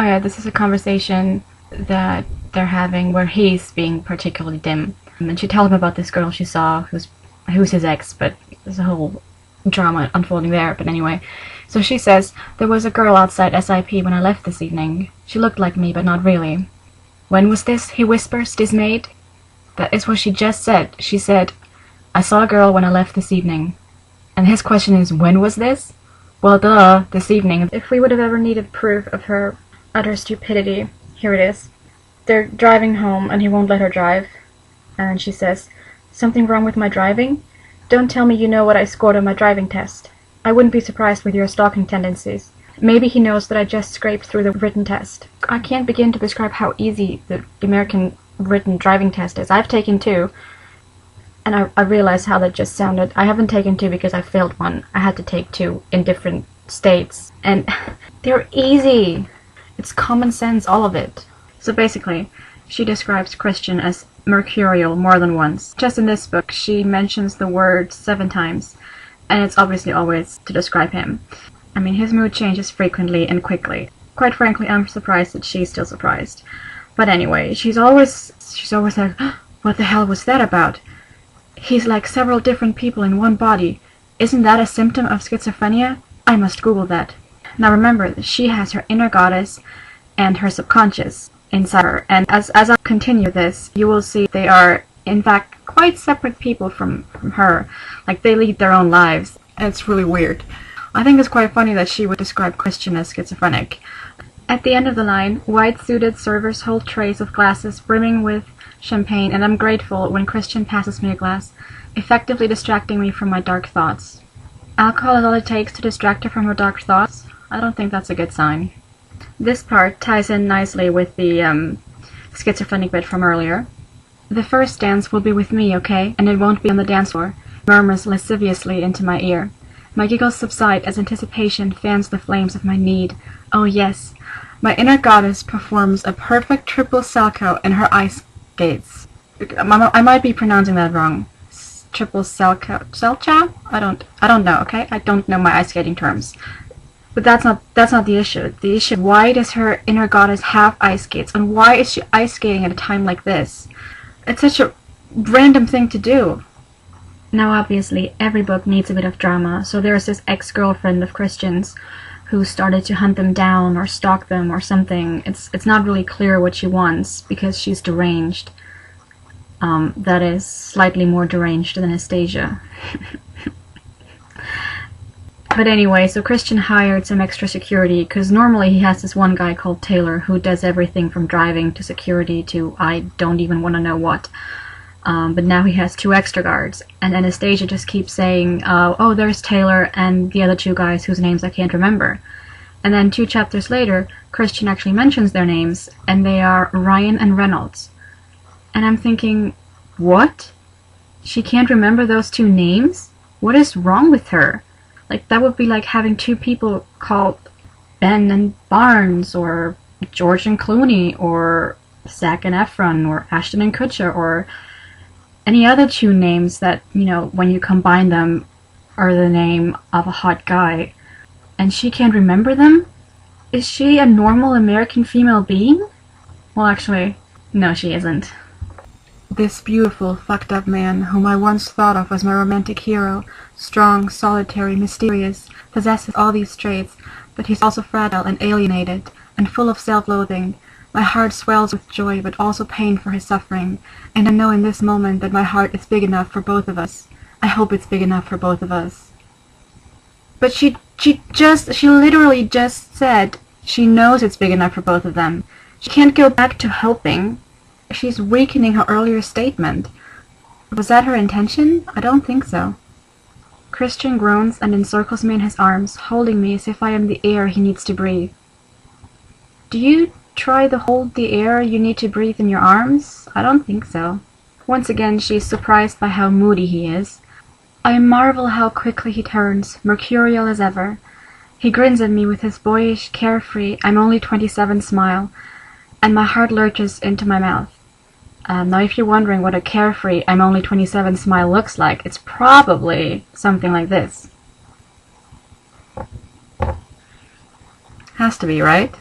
Oh yeah, this is a conversation that they're having where he's being particularly dim. And she tells him about this girl she saw who's his ex, but there's a whole drama unfolding there. But anyway, so she says, there was a girl outside SIP when I left this evening. She looked like me, but not really. When was this? He whispers, dismayed. That is what she just said. She said, I saw a girl when I left this evening. And his question is, when was this? Well, duh, this evening. If we would have ever needed proof of her utter stupidity, here it is. They're driving home and he won't let her drive. And she says, something wrong with my driving? Don't tell me you know what I scored on my driving test. I wouldn't be surprised with your stalking tendencies. Maybe he knows that I just scraped through the written test. I can't begin to describe how easy the American written driving test is. I've taken two, and I realize how that just sounded. I haven't taken two because I failed one. I had to take two in different states, and they're easy. It's common sense, all of it. So basically, she describes Christian as mercurial more than once. Just in this book, she mentions the word 7 times, and it's obviously always to describe him. I mean, his mood changes frequently and quickly. Quite frankly, I'm surprised that she's still surprised. But anyway, she's always like, what the hell was that about? He's like several different people in one body. Isn't that a symptom of schizophrenia? I must Google that. Now remember that she has her inner goddess and her subconscious inside her. And as I continue this, you will see they are, in fact, quite separate people from her. Like, they lead their own lives. And it's really weird. I think it's quite funny that she would describe Christian as schizophrenic. At the end of the line, white-suited servers hold trays of glasses brimming with champagne, and I'm grateful when Christian passes me a glass, effectively distracting me from my dark thoughts. Alcohol is all it takes to distract her from her dark thoughts? I don't think that's a good sign. This part ties in nicely with the schizophrenic bit from earlier. The first dance will be with me, okay? And it won't be on the dance floor, murmurs lasciviously into my ear. My giggles subside as anticipation fans the flames of my need. Oh yes, my inner goddess performs a perfect triple salchow in her ice skates. I might be pronouncing that wrong. Triple salchow? I don't know, okay? I don't know my ice skating terms. But that's not the issue. The issue, why does her inner goddess have ice skates? And why is she ice skating at a time like this? It's such a random thing to do. Now obviously, every book needs a bit of drama, so there's this ex-girlfriend of Christian's who started to hunt them down or stalk them or something. It's not really clear what she wants, because she's deranged. That is, slightly more deranged than Anastasia. But anyway, so Christian hired some extra security, because normally he has this one guy called Taylor who does everything from driving to security to I don't even want to know what. But now he has 2 extra guards, and Anastasia just keeps saying, oh, there's Taylor and the other 2 guys whose names I can't remember. And then 2 chapters later, Christian actually mentions their names, and they are Ryan and Reynolds. And I'm thinking, what? She can't remember those 2 names? What is wrong with her? Like, that would be like having 2 people called Ben and Barnes, or George and Clooney, or Zac and Efron, or Ashton and Kutcher, or any other 2 names that, you know, when you combine them, are the name of a hot guy. And she can't remember them? Is she a normal American female being? Well, actually, no, she isn't. This beautiful, fucked up man, whom I once thought of as my romantic hero, strong, solitary, mysterious, possesses all these traits, but he's also fragile and alienated, and full of self-loathing. My heart swells with joy, but also pain for his suffering, and I know in this moment that my heart is big enough for both of us. I hope it's big enough for both of us. But she literally just said she knows it's big enough for both of them. She can't go back to hoping. She's weakening her earlier statement. Was that her intention? I don't think so. Christian groans and encircles me in his arms, holding me as if I am the air he needs to breathe. Do you try to hold the air you need to breathe in your arms? I don't think so. Once again, she is surprised by how moody he is. I marvel how quickly he turns, mercurial as ever. He grins at me with his boyish, carefree, I'm only 27 smile, and my heart lurches into my mouth. Now if you're wondering what a carefree, I'm only 27 smile looks like, it's probably something like this. Has to be, right?